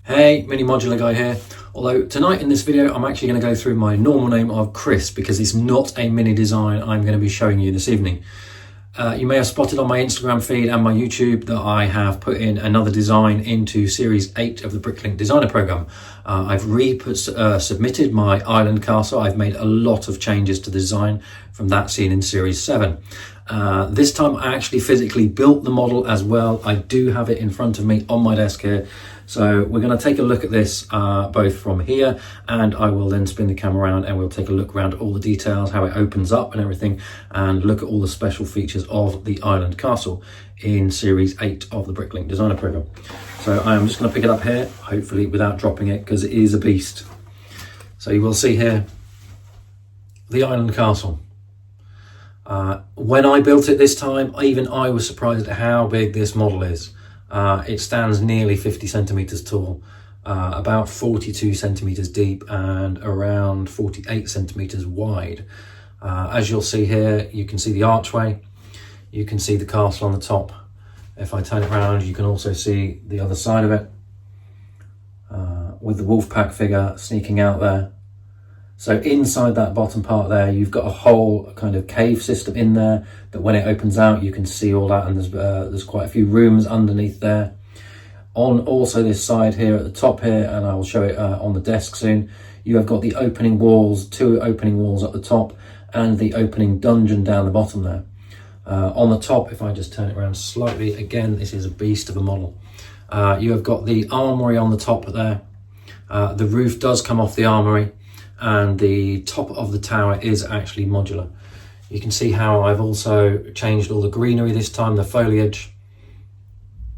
Hey, Mini Modular Guy here. Although tonight in this video, I'm actually going to go through my normal name of Chris because it's not a mini design I'm going to be showing you this evening. You may have spotted on my Instagram feed and my YouTube that I have put in another design into Series 8 of the BrickLink Designer Program. I've submitted my island castle. I've made a lot of changes to the design from that seen in Series 7. This time I actually physically built the model as well. I do have it in front of me on my desk here. So we're going to take a look at this both from here, and I will then spin the camera around and we'll take a look around all the details, how it opens up and everything, and look at all the special features of the island castle in Series 8 of the BrickLink Designer Program. So I'm just going to pick it up here, hopefully without dropping it, because it is a beast. So you will see here the island castle. When I built it this time, even I was surprised at how big this model is. It stands nearly 50 centimeters tall, about 42 centimeters deep and around 48 centimeters wide. As you'll see here, you can see the archway, you can see the castle on the top. If I turn it around, you can also see the other side of it, with the wolf pack figure sneaking out there. So inside that bottom part there, you've got a whole kind of cave system in there that when it opens out, you can see all that, and there's quite a few rooms underneath there. On also this side here at the top here, and I will show it on the desk soon, you have got the opening walls, two opening walls at the top, and the opening dungeon down the bottom there. On the top, if I just turn it around slightly, again, this is a beast of a model. You have got the armoury on the top there. The roof does come off the armoury, and the top of the tower is actually modular. You can see how I've also changed all the greenery this time, the foliage.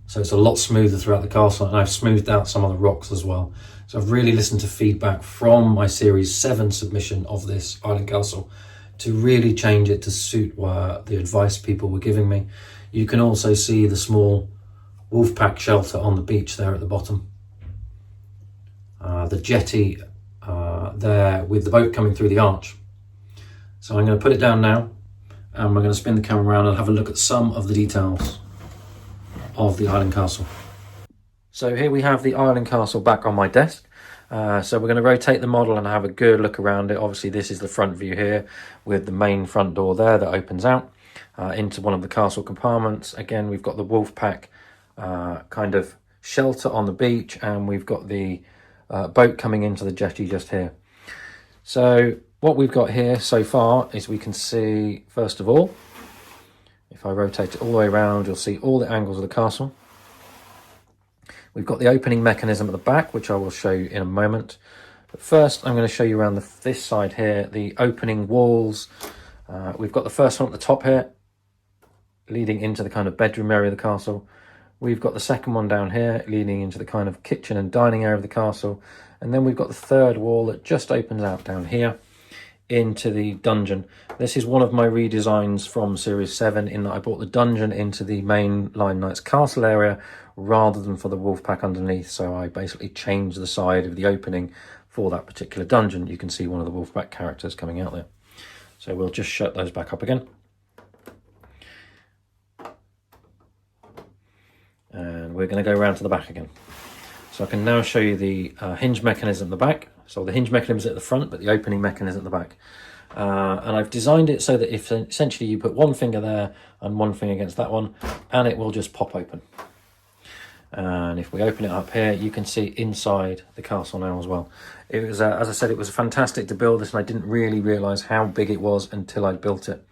So it's a lot smoother throughout the castle, and I've smoothed out some of the rocks as well. So I've really listened to feedback from my Series 7 submission of this island castle to really change it to suit the advice people were giving me. You can also see the small wolf pack shelter on the beach there at the bottom. The jetty there with the boat coming through the arch. So I'm going to put it down now, and we're going to spin the camera around and have a look at some of the details of the island castle. So here we have the island castle back on my desk. So we're going to rotate the model and have a good look around it. Obviously this is the front view here with the main front door there that opens out into one of the castle compartments. Again, we've got the wolf pack kind of shelter on the beach, and we've got the boat coming into the jetty just here. So what we've got here so far is we can see, first of all, if I rotate it all the way around, you'll see all the angles of the castle. We've got the opening mechanism at the back, which I will show you in a moment. But first, I'm going to show you around this side here, the opening walls. We've got the first one at the top here, leading into the kind of bedroom area of the castle. We've got the second one down here, leading into the kind of kitchen and dining area of the castle. And then we've got the third wall that just opens out down here into the dungeon. This is one of my redesigns from Series 7 in that I brought the dungeon into the main Line Knight's castle area rather than for the wolf pack underneath. So I basically changed the side of the opening for that particular dungeon. You can see one of the wolf pack characters coming out there. So we'll just shut those back up again. And we're going to go around to the back again. So I can now show you the hinge mechanism at the back. So the hinge mechanism is at the front, but the opening mechanism at the back. And I've designed it so that if essentially you put one finger there and one finger against that one, and it will just pop open. And if we open it up here, you can see inside the castle now as well. It was, as I said, it was fantastic to build this, and I didn't really realise how big it was until I built it.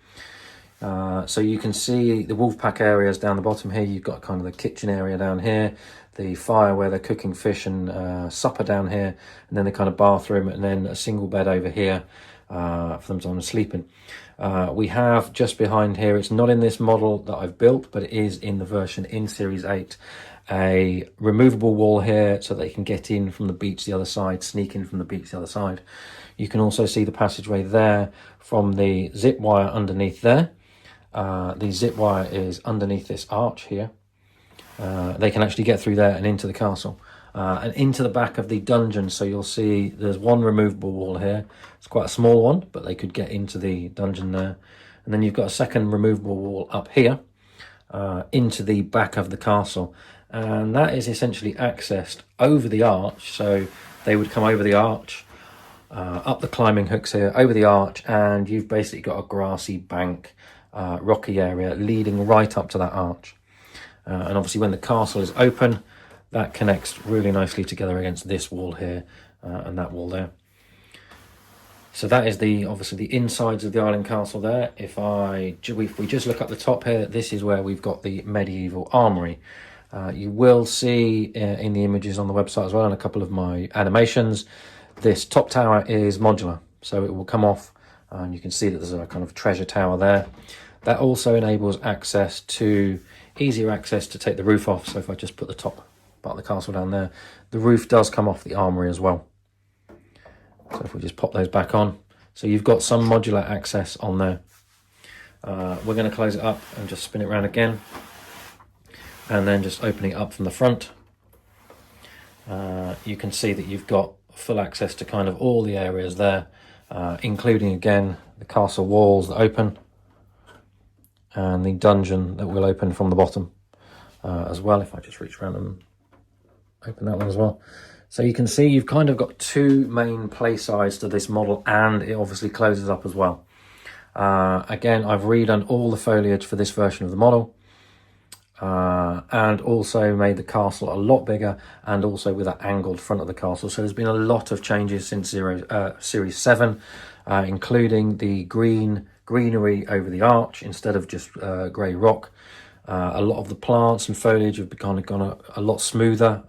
So you can see the wolf pack areas down the bottom here. You've got kind of the kitchen area down here, the fire where they're cooking fish and supper down here, and then the kind of bathroom, and then a single bed over here for them to sleep in. We have just behind here, it's not in this model that I've built, but it is in the version in Series 8, a removable wall here so they can get in from the beach the other side, sneak in from the beach the other side. You can also see the passageway there from the zip wire underneath there. The zip wire is underneath this arch here. They can actually get through there and into the castle and into the back of the dungeon. So you'll see there's one removable wall here. It's quite a small one, but they could get into the dungeon there. And then you've got a second removable wall up here into the back of the castle. and that is essentially accessed over the arch. So they would come over the arch, up the climbing hooks here, over the arch, and you've basically got a grassy bank, rocky area leading right up to that arch. And obviously when the castle is open, that connects really nicely together against this wall here and that wall there. So that is obviously the insides of the island castle there. If we just look up the top here, this is where we've got the medieval armoury. You will see in the images on the website as well, and a couple of my animations, this top tower is modular, so it will come off, and you can see that there's a kind of treasure tower there. That also enables easier access to take the roof off. So if I just put the top part of the castle down there, the roof does come off the armoury as well. So if we just pop those back on, so you've got some modular access on there. We're going to close it up and just spin it around again, and then just opening it up from the front. You can see that you've got full access to kind of all the areas there, including again the castle walls that open, and the dungeon that will open from the bottom as well. If I just reach around and open that one as well. So you can see you've kind of got two main play sides to this model, and it obviously closes up as well. Again, I've redone all the foliage for this version of the model, and also made the castle a lot bigger, and also with that angled front of the castle. So there's been a lot of changes since Series 7, including the greenery over the arch instead of just grey rock. A lot of the plants and foliage have gone a lot smoother,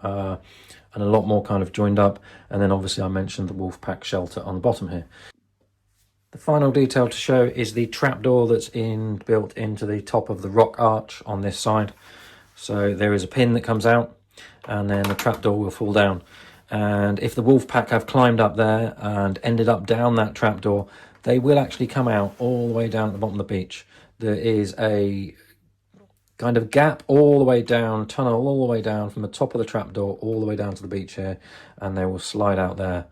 and a lot more kind of joined up. And then obviously I mentioned the wolf pack shelter on the bottom here. The final detail to show is the trapdoor that's built into the top of the rock arch on this side. So there is a pin that comes out, and then the trapdoor will fall down. And if the wolf pack have climbed up there and ended up down that trapdoor, they will actually come out all the way down at the bottom of the beach. There is a kind of gap all the way down, tunnel all the way down from the top of the trapdoor all the way down to the beach here, and they will slide out there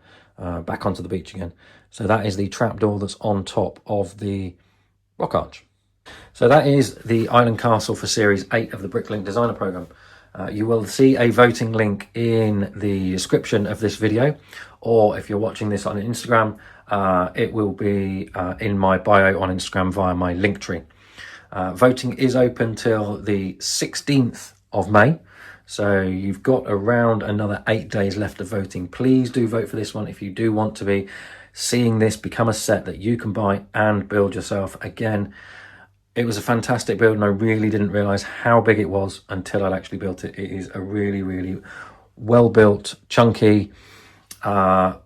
back onto the beach again. So that is the trapdoor that's on top of the rock arch. So that is the island castle for Series 8 of the BrickLink Designer Program. You will see a voting link in the description of this video, or if you're watching this on Instagram, it will be in my bio on Instagram via my link tree. Voting is open till the 16th of May, so you've got around another 8 days left of voting. Please do vote for this one if you do want to be seeing this become a set that you can buy and build yourself. Again, it was a fantastic build, and I really didn't realise how big it was until I'd actually built it. It is a really, really well built, chunky,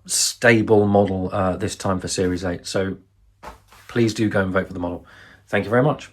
stable model this time for Series 8. So please do go and vote for the model. Thank you very much.